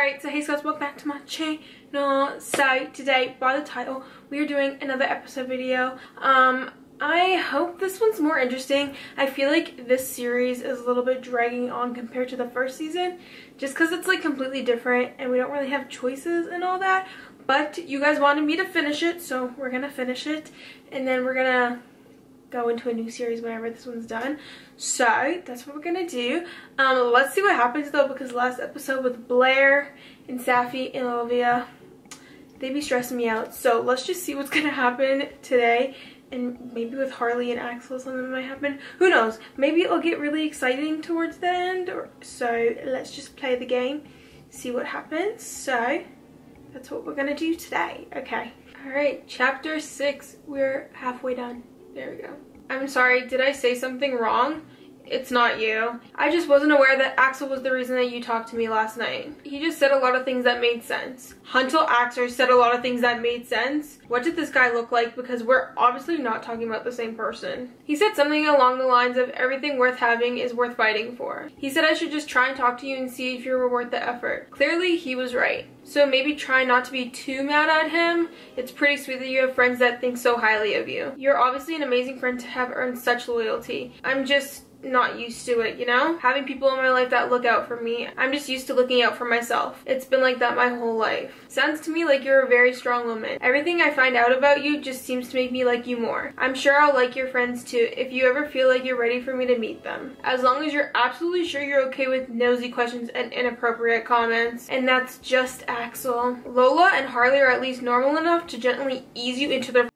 Alright, so hey guys, welcome back to my channel. So today, by the title, we are doing another episode video. I hope this one's more interesting. I feel like this series is a little bit dragging on compared to the first season, just because it's like completely different and we don't really have choices and all that. But you guys wanted me to finish it, so we're gonna finish it, and then we're gonna go into a new series whenever this one's done. So that's what we're gonna do. Let's see what happens though, because last episode with Blair and Safi and Olivia, they be stressing me out. So let's just see what's gonna happen today, and maybe with Harley and Axel something might happen. Who knows? Maybe it'll get really exciting towards the end. So let's just play the game, see what happens. So that's what we're gonna do today. Okay. All right, chapter 6. We're halfway done. There we go. I'm sorry, did I say something wrong? It's not you. I just wasn't aware that Axel was the reason that you talked to me last night. He just said a lot of things that made sense. Hunter Axel said a lot of things that made sense. What did this guy look like? Because we're obviously not talking about the same person. He said something along the lines of everything worth having is worth fighting for. He said I should just try and talk to you and see if you were worth the effort. Clearly, he was right. So maybe try not to be too mad at him. It's pretty sweet that you have friends that think so highly of you. You're obviously an amazing friend to have earned such loyalty. I'm just not used to it, you know? Having people in my life that look out for me. I'm just used to looking out for myself. It's been like that my whole life. Sounds to me like you're a very strong woman. Everything I find out about you just seems to make me like you more. I'm sure I'll like your friends too if you ever feel like you're ready for me to meet them. As long as you're absolutely sure you're okay with nosy questions and inappropriate comments. And that's just Axel. Lola and Harley are at least normal enough to gently ease you into their...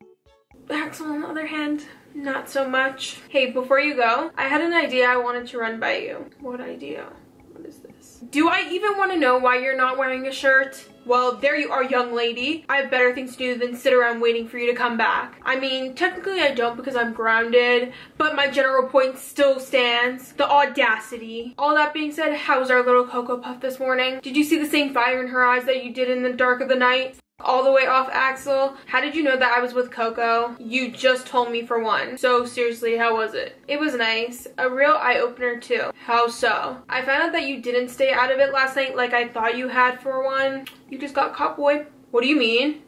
Axel, on the other hand, not so much. Hey, before you go, I had an idea I wanted to run by you. What idea? What is this? Do I even want to know why you're not wearing a shirt? Well, there you are, young lady. I have better things to do than sit around waiting for you to come back. I mean, technically I don't because I'm grounded, but my general point still stands. The audacity. All that being said, how's our little Cocoa Puff this morning? Did you see the same fire in her eyes that you did in the dark of the night? All the way off, Axel. How did you know that I was with Coco? You just told me for one. So seriously, how was it? It was nice. A real eye-opener too. How so? I found out that you didn't stay out of it last night like I thought you had for one. You just got caught, boy. What do you mean?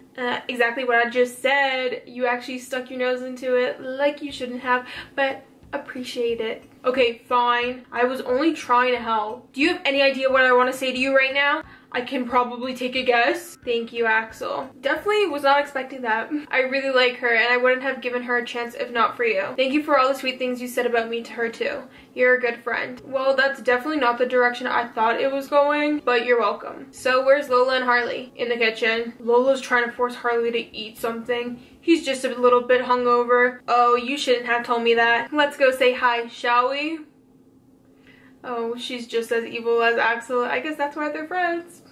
Exactly what I just said. You actually stuck your nose into it like you shouldn't have, but appreciate it. Okay, fine. I was only trying to help. Do you have any idea what I want to say to you right now? I can probably take a guess. Thank you, Axel. Definitely was not expecting that. I really like her and I wouldn't have given her a chance if not for you. Thank you for all the sweet things you said about me to her too. You're a good friend. Well, that's definitely not the direction I thought it was going, but you're welcome. So where's Lola and Harley? In the kitchen. Lola's trying to force Harley to eat something. He's just a little bit hungover. Oh, you shouldn't have told me that. Let's go say hi, shall we? Oh, she's just as evil as Axel. I guess that's why they're friends.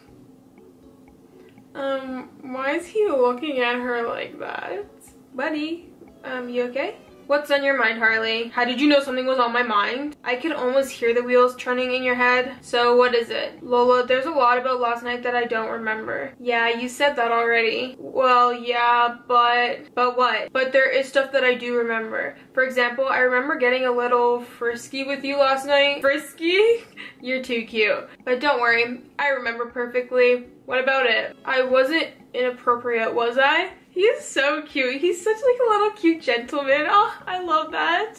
Why is he looking at her like that? Buddy, you okay? What's on your mind, Harley? How did you know something was on my mind? I could almost hear the wheels turning in your head. So what is it? Lola, there's a lot about last night that I don't remember. Yeah, you said that already. Well, yeah, but what? But there is stuff that I do remember. For example, I remember getting a little frisky with you last night. Frisky? You're too cute. But don't worry, I remember perfectly. What about it? I wasn't inappropriate, was I? He's so cute. He's such like a little cute gentleman. Oh, I love that.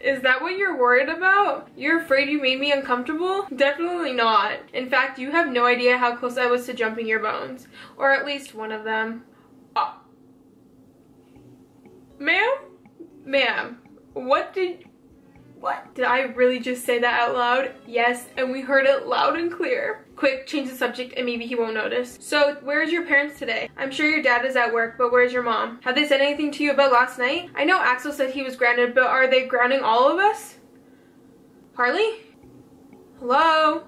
Is that what you're worried about? You're afraid you made me uncomfortable? Definitely not. In fact, you have no idea how close I was to jumping your bones. Or at least one of them. Ma'am? Ma'am, what? Did I really just say that out loud? Yes, and we heard it loud and clear. Quick, change the subject and maybe he won't notice. So, where's your parents today? I'm sure your dad is at work, but where's your mom? Have they said anything to you about last night? I know Axel said he was grounded, but are they grounding all of us? Harley? Hello?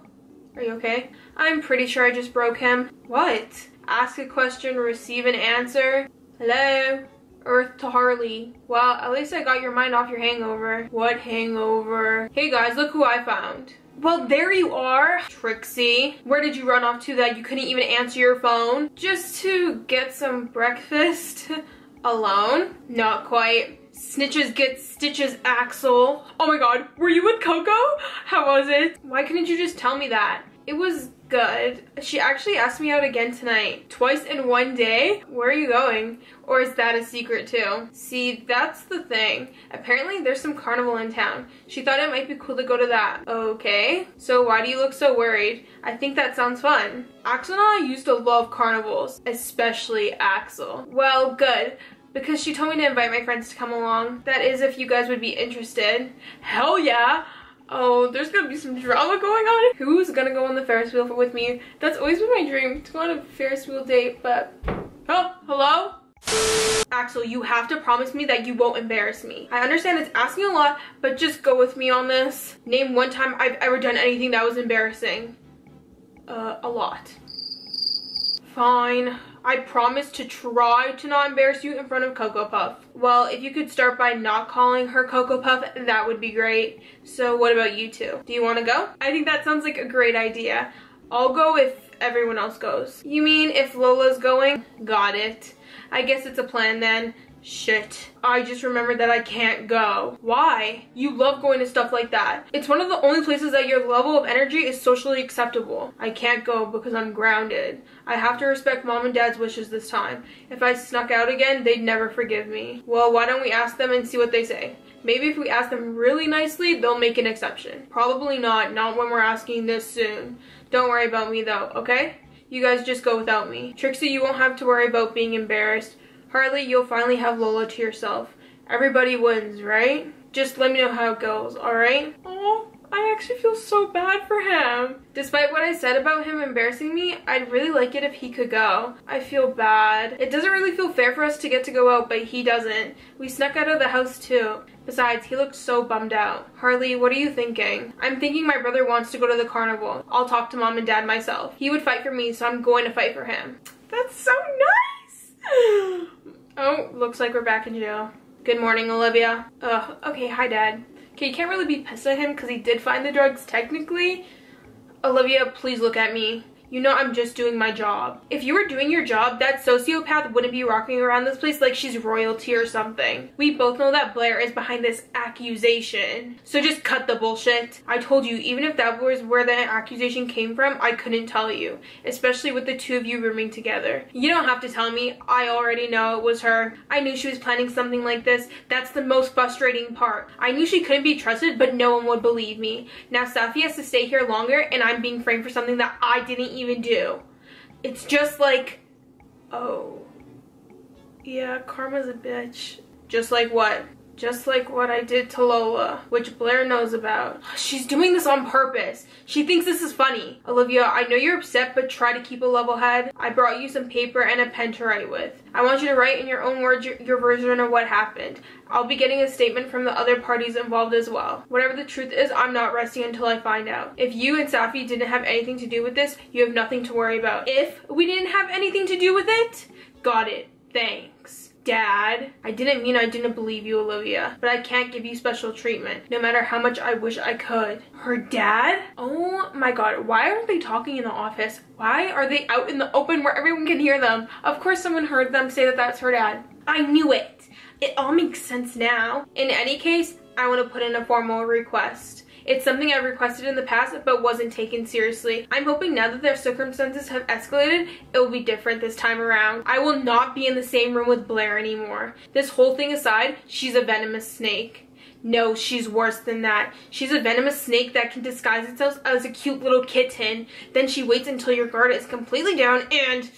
Are you okay? I'm pretty sure I just broke him. What? Ask a question, receive an answer. Hello? Earth to Harley. Well, at least I got your mind off your hangover. What hangover? Hey guys, look who I found. Well, there you are, Trixie. Where did you run off to that you couldn't even answer your phone? Just to get some breakfast? Alone? Not quite. Snitches get stitches, Axel. Oh my god, were you with Coco? How was it? Why couldn't you just tell me that? It was good. She actually asked me out again tonight. Twice in one day? Where are you going? Or is that a secret too? See, that's the thing. Apparently there's some carnival in town. She thought it might be cool to go to that. Okay. So why do you look so worried? I think that sounds fun. Axel and I used to love carnivals. Especially Axel. Well, good. Because she told me to invite my friends to come along. That is if you guys would be interested. Hell yeah! Oh, there's gonna be some drama going on. Who's gonna go on the Ferris wheel with me? That's always been my dream, to go on a Ferris wheel date, but... Oh, hello? Axel, you have to promise me that you won't embarrass me. I understand it's asking a lot, but just go with me on this. Name one time I've ever done anything that was embarrassing. A lot. Fine. I promise to try to not embarrass you in front of Cocoa Puff. Well, if you could start by not calling her Cocoa Puff, that would be great. So what about you two? Do you want to go? I think that sounds like a great idea. I'll go if everyone else goes. You mean if Lola's going? Got it. I guess it's a plan then. Shit. I just remembered that I can't go. Why? You love going to stuff like that. It's one of the only places that your level of energy is socially acceptable. I can't go because I'm grounded. I have to respect mom and dad's wishes this time. If I snuck out again, they'd never forgive me. Well, why don't we ask them and see what they say? Maybe if we ask them really nicely, they'll make an exception. Probably not when we're asking this soon. Don't worry about me though, okay? You guys just go without me. Trixie, you won't have to worry about being embarrassed. Harley, you'll finally have Lola to yourself. Everybody wins, right? Just let me know how it goes, alright? Oh, I actually feel so bad for him. Despite what I said about him embarrassing me, I'd really like it if he could go. I feel bad. It doesn't really feel fair for us to get to go out, but he doesn't. We snuck out of the house too. Besides, he looks so bummed out. Harley, what are you thinking? I'm thinking my brother wants to go to the carnival. I'll talk to mom and dad myself. He would fight for me, so I'm going to fight for him. That's so nice! Oh, looks like we're back in jail. Good morning, Olivia. Ugh, okay, hi, Dad. Okay, you can't really be pissed at him because he did find the drugs technically. Olivia, please look at me. You know I'm just doing my job. If you were doing your job, that sociopath wouldn't be walking around this place like she's royalty or something. We both know that Blair is behind this accusation. So just cut the bullshit. I told you, even if that was where the accusation came from, I couldn't tell you. Especially with the two of you rooming together. You don't have to tell me. I already know it was her. I knew she was planning something like this. That's the most frustrating part. I knew she couldn't be trusted, but no one would believe me. Now Safi has to stay here longer and I'm being framed for something that I didn't even do. It's just like, oh, yeah, karma's a bitch. Just like what? Just like what I did to Lola, which Blair knows about. She's doing this on purpose. She thinks this is funny. Olivia, I know you're upset, but try to keep a level head. I brought you some paper and a pen to write with. I want you to write in your own words your version of what happened. I'll be getting a statement from the other parties involved as well. Whatever the truth is, I'm not resting until I find out. If you and Safi didn't have anything to do with this, you have nothing to worry about. If we didn't have anything to do with it, got it. Thanks. Dad, I didn't mean I didn't believe you, Olivia, but I can't give you special treatment, no matter how much I wish I could. Her dad? Oh my god, why aren't they talking in the office? Why are they out in the open where everyone can hear them? Of course someone heard them say that that's her dad. I knew it. It all makes sense now. In any case, I want to put in a formal request. It's something I've requested in the past but wasn't taken seriously. I'm hoping now that their circumstances have escalated, it will be different this time around. I will not be in the same room with Blair anymore. This whole thing aside, she's a venomous snake. No, she's worse than that. She's a venomous snake that can disguise itself as a cute little kitten. Then she waits until your guard is completely down and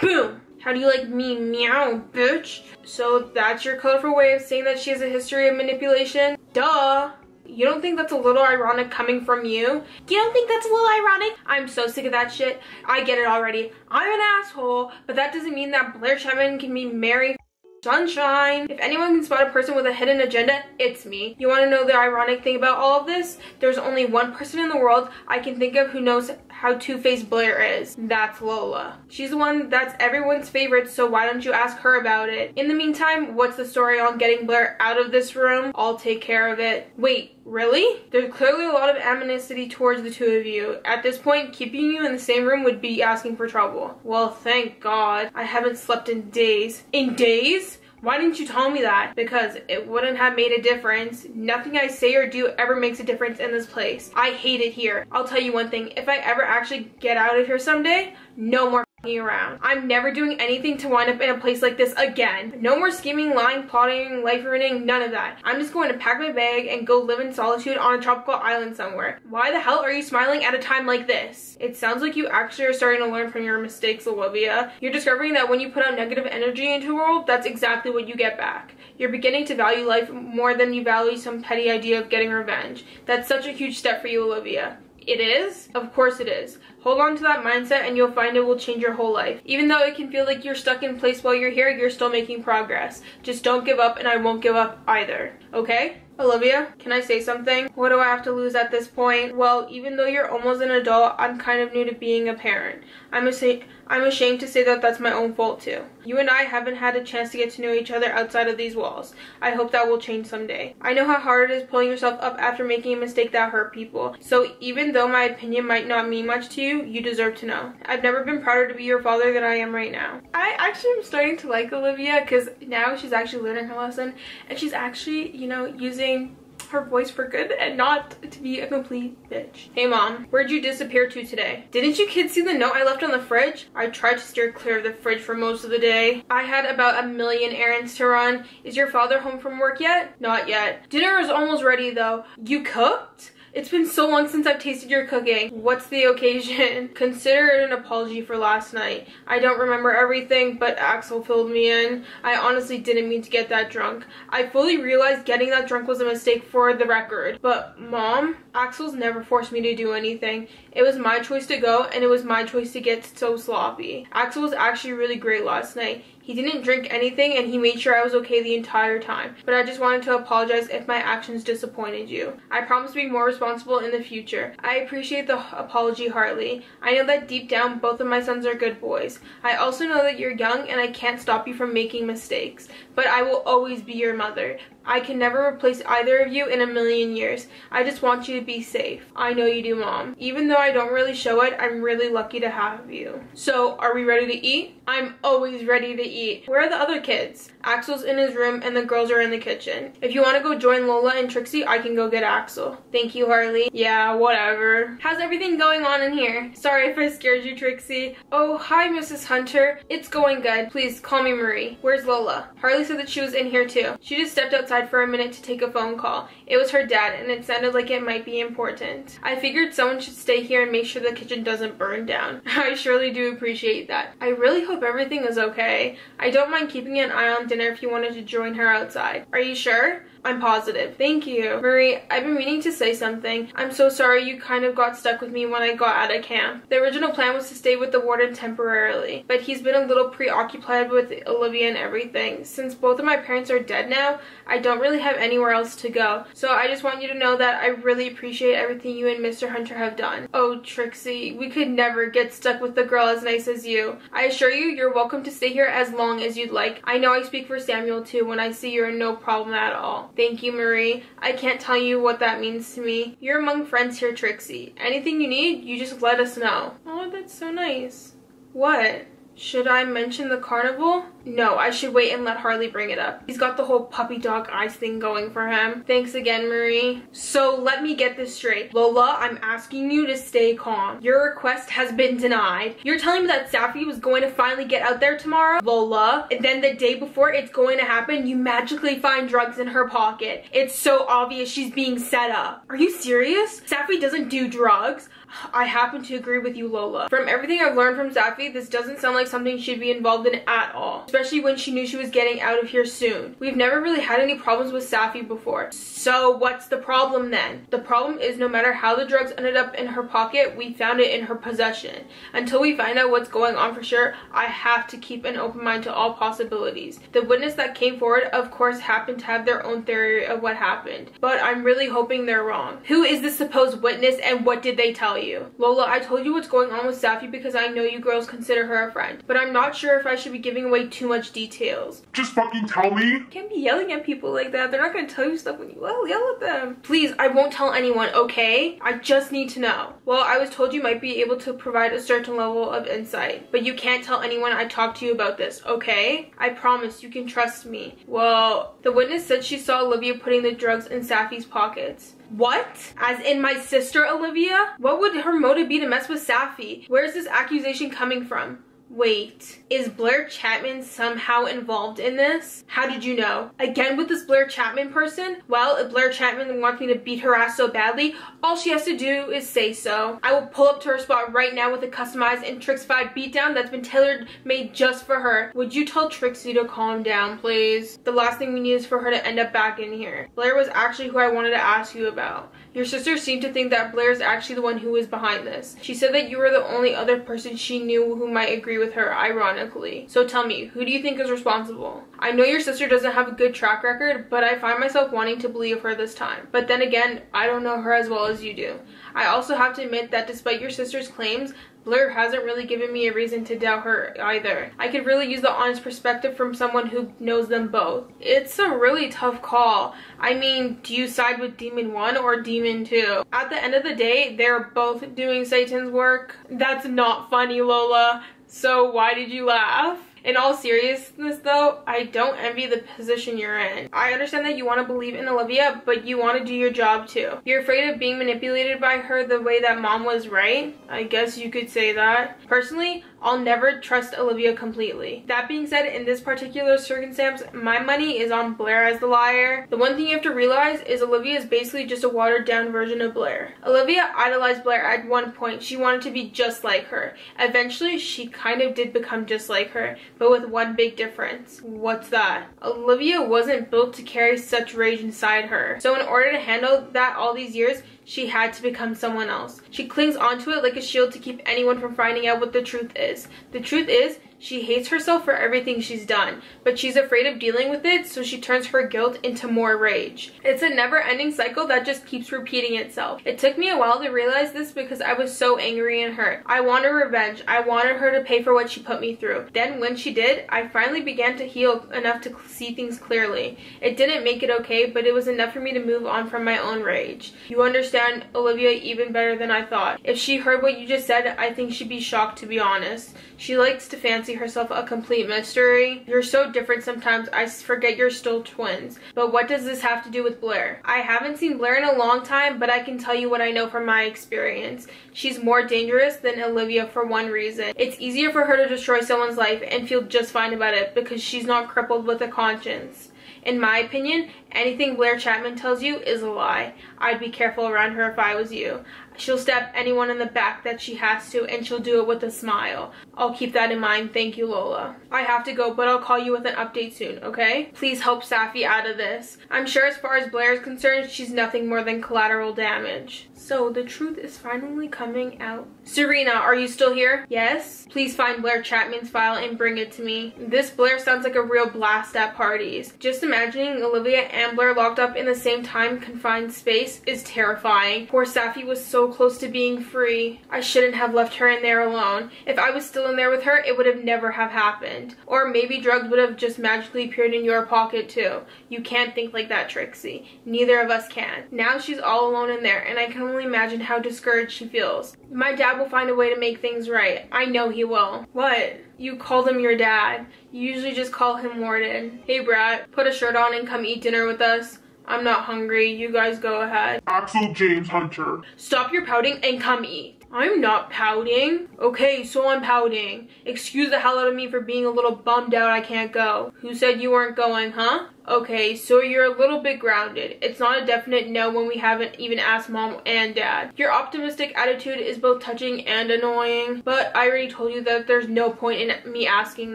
boom! How do you like me? Meow, bitch. So that's your colorful way of saying that she has a history of manipulation? Duh. You don't think that's a little ironic coming from you? You don't think that's a little ironic? I'm so sick of that shit. I get it already. I'm an asshole, but that doesn't mean that Blair Chapman can be Mary Sunshine. If anyone can spot a person with a hidden agenda, it's me. You want to know the ironic thing about all of this? There's only one person in the world I can think of who knows how two-faced Blair is. That's Lola. She's the one that's everyone's favorite, so why don't you ask her about it? In the meantime, what's the story on getting Blair out of this room? I'll take care of it. Wait, really? There's clearly a lot of animosity towards the two of you. At this point, keeping you in the same room would be asking for trouble. Well, thank God. I haven't slept in days. In days? Why didn't you tell me that? Because it wouldn't have made a difference. Nothing I say or do ever makes a difference in this place. I hate it here. I'll tell you one thing, if I ever actually get out of here someday, no more around. I'm never doing anything to wind up in a place like this again. No more scheming, lying, plotting, life ruining, none of that. I'm just going to pack my bag and go live in solitude on a tropical island somewhere. Why the hell are you smiling at a time like this? It sounds like you actually are starting to learn from your mistakes, Olivia. You're discovering that when you put out negative energy into the world, that's exactly what you get back. You're beginning to value life more than you value some petty idea of getting revenge. That's such a huge step for you, Olivia. It is? Of course it is. Hold on to that mindset and you'll find it will change your whole life. Even though it can feel like you're stuck in place while you're here, you're still making progress. Just don't give up, and I won't give up either. Okay? Olivia, can I say something? What do I have to lose at this point? Well, even though you're almost an adult, I'm kind of new to being a parent. I'm ashamed to say that that's my own fault too. You and I haven't had a chance to get to know each other outside of these walls. I hope that will change someday. I know how hard it is pulling yourself up after making a mistake that hurt people. So even though my opinion might not mean much to you, you deserve to know. I've never been prouder to be your father than I am right now. I actually am starting to like Olivia because now she's actually learning her lesson and she's actually, you know, using her voice for good and not to be a complete bitch. Hey mom, where'd you disappear to today? Didn't you kids see the note I left on the fridge? I tried to steer clear of the fridge for most of the day. I had about 1,000,000 errands to run. Is your father home from work yet? Not yet. Dinner is almost ready though. You cooked? It's been so long since I've tasted your cooking. What's the occasion? Consider it an apology for last night. I don't remember everything, but Axel filled me in. I honestly didn't mean to get that drunk. I fully realized getting that drunk was a mistake for the record. But Mom, Axel's never forced me to do anything. It was my choice to go, and it was my choice to get so sloppy. Axel was actually really great last night. He didn't drink anything and he made sure I was okay the entire time. But I just wanted to apologize if my actions disappointed you. I promise to be more responsible in the future. I appreciate the apology, Hartley. I know that deep down both of my sons are good boys. I also know that you're young and I can't stop you from making mistakes. But I will always be your mother. I can never replace either of you in 1,000,000 years. I just want you to be safe. I know you do, Mom. Even though I don't really show it, I'm really lucky to have you. So, are we ready to eat? I'm always ready to eat. Where are the other kids? Axel's in his room and the girls are in the kitchen. If you want to go join Lola and Trixie, I can go get Axel. Thank you, Harley. Yeah, whatever. How's everything going on in here? Sorry if I scared you, Trixie. Oh, hi, Mrs. Hunter. It's going good. Please, call me Marie. Where's Lola? Harley said that she was in here too. She just stepped outside for a minute to take a phone call. It was her dad and it sounded like it might be important. I figured someone should stay here and make sure the kitchen doesn't burn down. I surely do appreciate that. I really hope everything is okay. I don't mind keeping an eye on dinner if you wanted to join her outside. Are you sure? I'm positive. Thank you. Marie, I've been meaning to say something. I'm so sorry you kind of got stuck with me when I got out of camp. The original plan was to stay with the warden temporarily, but he's been a little preoccupied with Olivia and everything. Since both of my parents are dead now, I don't really have anywhere else to go. So I just want you to know that I really appreciate everything you and Mr. Hunter have done. Oh, Trixie, we could never get stuck with a girl as nice as you. I assure you, you're welcome to stay here as long as you'd like. I know I speak for Samuel too when I say you're no problem at all. Thank you, Marie. I can't tell you what that means to me. You're among friends here, Trixie. Anything you need, you just let us know. Oh, that's so nice. What? Should I mention the carnival? No, I should wait and let Harley bring it up. He's got the whole puppy dog eyes thing going for him. Thanks again, Marie. So let me get this straight. Lola, I'm asking you to stay calm. Your request has been denied. You're telling me that Safi was going to finally get out there tomorrow? Lola, and then the day before it's going to happen, you magically find drugs in her pocket. It's so obvious she's being set up. Are you serious? Safi doesn't do drugs. I happen to agree with you, Lola. From everything I've learned from Safi, this doesn't sound like something she'd be involved in at all. Especially when she knew she was getting out of here soon. We've never really had any problems with Safi before. So what's the problem then? The problem is no matter how the drugs ended up in her pocket, we found it in her possession. Until we find out what's going on for sure, I have to keep an open mind to all possibilities. The witness that came forward, of course, happened to have their own theory of what happened. But I'm really hoping they're wrong. Who is the supposed witness and what did they tell you? Lola, I told you what's going on with Safi because I know you girls consider her a friend. But I'm not sure if I should be giving away too too much details. Just fucking tell me. You can't be yelling at people like that. They're not gonna tell you stuff when you yell at them. Please, I won't tell anyone, okay? I just need to know. Well, I was told you might be able to provide a certain level of insight, but you can't tell anyone I talked to you about this, okay? I promise you can trust me. Well, the witness said she saw Olivia putting the drugs in Safi's pockets. What? As in my sister Olivia? What would her motive be to mess with Safi? Where is this accusation coming from? Wait, is Blair Chapman somehow involved in this? How did you know? Again with this Blair Chapman person? Well, if Blair Chapman wants me to beat her ass so badly, all she has to do is say so. I will pull up to her spot right now with a customized and Trixie beatdown that's been tailor-made just for her. Would you tell Trixie to calm down, please? The last thing we need is for her to end up back in here. Blair was actually who I wanted to ask you about. Your sister seemed to think that Blair is actually the one who is behind this. She said that you were the only other person she knew who might agree with her, ironically. So tell me, who do you think is responsible? I know your sister doesn't have a good track record, but I find myself wanting to believe her this time. But then again, I don't know her as well as you do. I also have to admit that despite your sister's claims, Blair hasn't really given me a reason to doubt her either. I could really use the honest perspective from someone who knows them both. It's a really tough call. I mean, do you side with Demon 1 or Demon 2? At the end of the day, they're both doing Satan's work. That's not funny, Lola. So why did you laugh? In all seriousness though, I don't envy the position you're in. I understand that you want to believe in Olivia, but you want to do your job too. You're afraid of being manipulated by her the way that Mom was, right? I guess you could say that. Personally, I'll never trust Olivia completely. That being said, in this particular circumstance, my money is on Blair as the liar. The one thing you have to realize is Olivia is basically just a watered down version of Blair. Olivia idolized Blair at one point. She wanted to be just like her. Eventually, she kind of did become just like her, but with one big difference. What's that? Olivia wasn't built to carry such rage inside her. So in order to handle that all these years, she had to become someone else. She clings onto it like a shield to keep anyone from finding out what the truth is. The truth is, she hates herself for everything she's done, but she's afraid of dealing with it, so she turns her guilt into more rage. It's a never-ending cycle that just keeps repeating itself. It took me a while to realize this because I was so angry and hurt. I wanted revenge. I wanted her to pay for what she put me through. Then when she did, I finally began to heal enough to see things clearly. It didn't make it okay, but it was enough for me to move on from my own rage. You understand Olivia even better than I thought. If she heard what you just said, I think she'd be shocked, to be honest. She likes to fancy herself a complete mystery. You're so different sometimes, I forget you're still twins. But what does this have to do with Blair? I haven't seen Blair in a long time, but I can tell you what I know from my experience. She's more dangerous than Olivia for one reason. It's easier for her to destroy someone's life and feel just fine about it because she's not crippled with a conscience. In my opinion, anything Blair Chapman tells you is a lie. I'd be careful around her if I was you. She'll stab anyone in the back that she has to, and she'll do it with a smile. I'll keep that in mind. Thank you, Lola. I have to go, but I'll call you with an update soon, okay? Please help Safi out of this. I'm sure as far as Blair is concerned, she's nothing more than collateral damage. So the truth is finally coming out. Serena, are you still here? Yes? Please find Blair Chapman's file and bring it to me. This Blair sounds like a real blast at parties. Just imagining Olivia and Blair locked up in the same time confined space is terrifying. Poor Safi was so close to being free. I shouldn't have left her in there alone. If I was still in there with her, it would have never have happened. Or maybe drugs would have just magically appeared in your pocket too. You can't think like that, Trixie. Neither of us can. Now she's all alone in there, and I can only imagine how discouraged she feels. My dad will find a way to make things right. I know he will. What? You called him your dad. You usually just call him Warden. Hey Brad, put a shirt on and come eat dinner with us. I'm not hungry. You guys go ahead. Axel James Hunter. Stop your pouting and come eat. I'm not pouting. Okay, so I'm pouting. Excuse the hell out of me for being a little bummed out I can't go. Who said you weren't going, huh? Okay, so you're a little bit grounded. It's not a definite no when we haven't even asked Mom and Dad. Your optimistic attitude is both touching and annoying, but I already told you that there's no point in me asking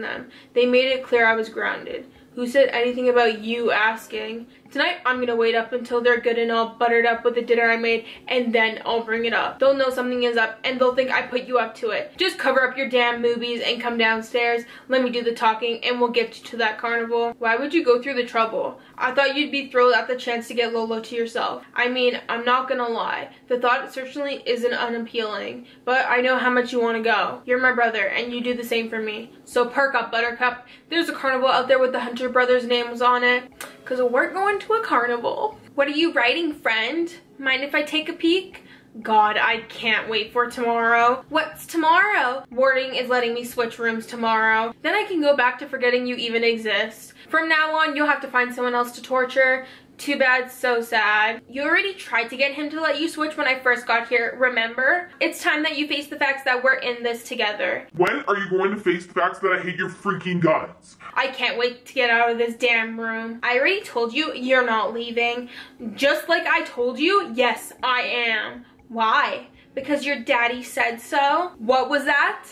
them. They made it clear I was grounded. Who said anything about you asking? Tonight, I'm gonna wait up until they're good and all buttered up with the dinner I made, and then I'll bring it up. They'll know something is up, and they'll think I put you up to it. Just cover up your damn movies and come downstairs. Let me do the talking, and we'll get you to that carnival. Why would you go through the trouble? I thought you'd be thrilled at the chance to get Lola to yourself. I mean, I'm not gonna lie. The thought certainly isn't unappealing, but I know how much you want to go. You're my brother, and you do the same for me. So perk up, Buttercup. There's a carnival out there with the Hunter brothers' names on it, because we're going to a carnival. What are you writing, friend? Mind if I take a peek? God, I can't wait for tomorrow. What's tomorrow? Warding is letting me switch rooms tomorrow. Then I can go back to forgetting you even exist. From now on, you'll have to find someone else to torture. Too bad, so sad. You already tried to get him to let you switch when I first got here, remember? It's time that you face the facts that we're in this together. When are you going to face the facts that I hate your freaking guts? I can't wait to get out of this damn room. I already told you you're not leaving. Just like I told you, yes, I am. Why? Because your daddy said so? What was that?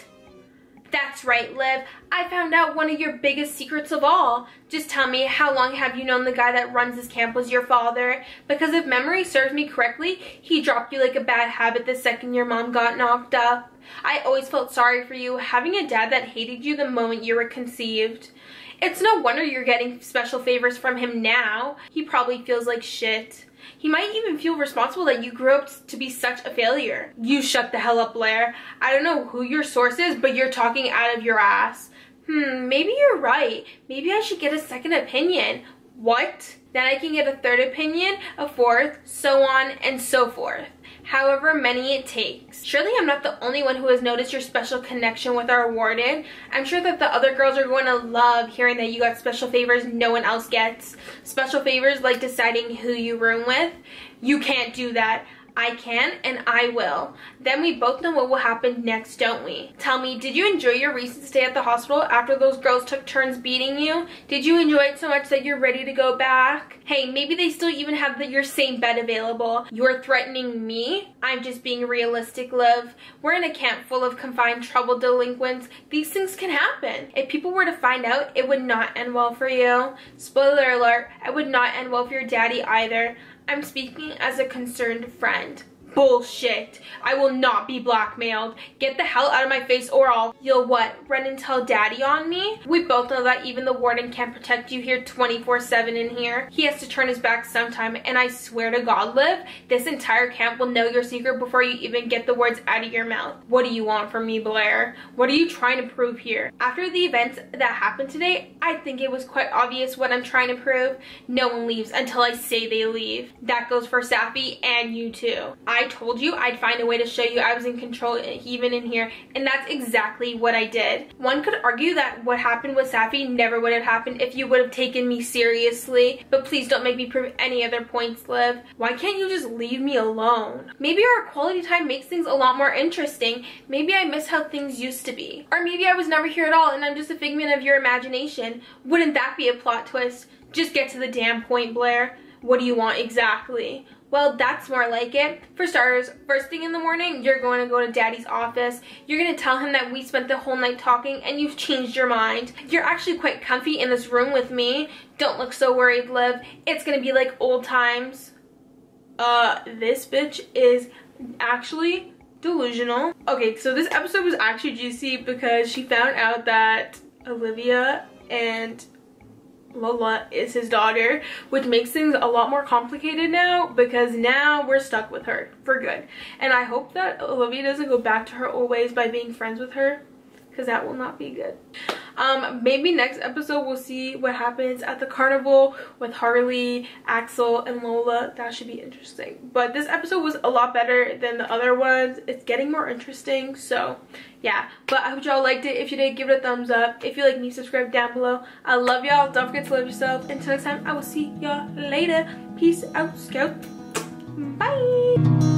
That's right, Liv. I found out one of your biggest secrets of all. Just tell me, how long have you known the guy that runs this camp was your father? Because if memory serves me correctly, he dropped you like a bad habit the second your mom got knocked up. I always felt sorry for you, having a dad that hated you the moment you were conceived. It's no wonder you're getting special favors from him now. He probably feels like shit. He might even feel responsible that you grew up to be such a failure. You shut the hell up, Blair. I don't know who your source is, but you're talking out of your ass. Maybe you're right. Maybe I should get a second opinion. What? Then I can get a third opinion, a fourth, so on and so forth. However many it takes. Surely I'm not the only one who has noticed your special connection with our warden. I'm sure that the other girls are going to love hearing that you got special favors no one else gets. Special favors like deciding who you room with. You can't do that. I can and I will. Then we both know what will happen next, don't we? Tell me, did you enjoy your recent stay at the hospital after those girls took turns beating you? Did you enjoy it so much that you're ready to go back? Hey, maybe they still even have your same bed available. You're threatening me? I'm just being realistic, Liv. We're in a camp full of confined troubled delinquents. These things can happen. If people were to find out, it would not end well for you. Spoiler alert, it would not end well for your daddy either. I'm speaking as a concerned friend. Bullshit. I will not be blackmailed. Get the hell out of my face or you'll what? Run and tell daddy on me? We both know that even the warden can't protect you here 24/7 in here. He has to turn his back sometime, and I swear to God, Liv, this entire camp will know your secret before you even get the words out of your mouth. What do you want from me, Blair? What are you trying to prove here? After the events that happened today, I think it was quite obvious what I'm trying to prove. No one leaves until I say they leave. That goes for Safi and you too. I told you I'd find a way to show you I was in control even in here, and that's exactly what I did. One could argue that what happened with Safi never would have happened if you would have taken me seriously, but please don't make me prove any other points, Liv. Why can't you just leave me alone? Maybe our quality time makes things a lot more interesting. Maybe I miss how things used to be. Or maybe I was never here at all and I'm just a figment of your imagination. Wouldn't that be a plot twist? Just get to the damn point, Blair. What do you want exactly? Well, that's more like it. For starters, first thing in the morning, you're going to go to Daddy's office. You're going to tell him that we spent the whole night talking and you've changed your mind. You're actually quite comfy in this room with me. Don't look so worried, Liv. It's going to be like old times. This bitch is actually delusional. Okay, so this episode was actually juicy because she found out that Olivia and Lola is his daughter, which makes things a lot more complicated now because now we're stuck with her for good. And I hope that Olivia doesn't go back to her old ways by being friends with her, because that will not be good. Maybe next episode we'll see what happens at the carnival with Harley, Axel, and Lola. That should be interesting. But this episode was a lot better than the other ones. It's getting more interesting, so yeah. But I hope y'all liked it. If you did, give it a thumbs up. If you like me, subscribe down below. I love y'all. Don't forget to love yourself. Until next time, I will see y'all later. Peace out, Scout. Bye.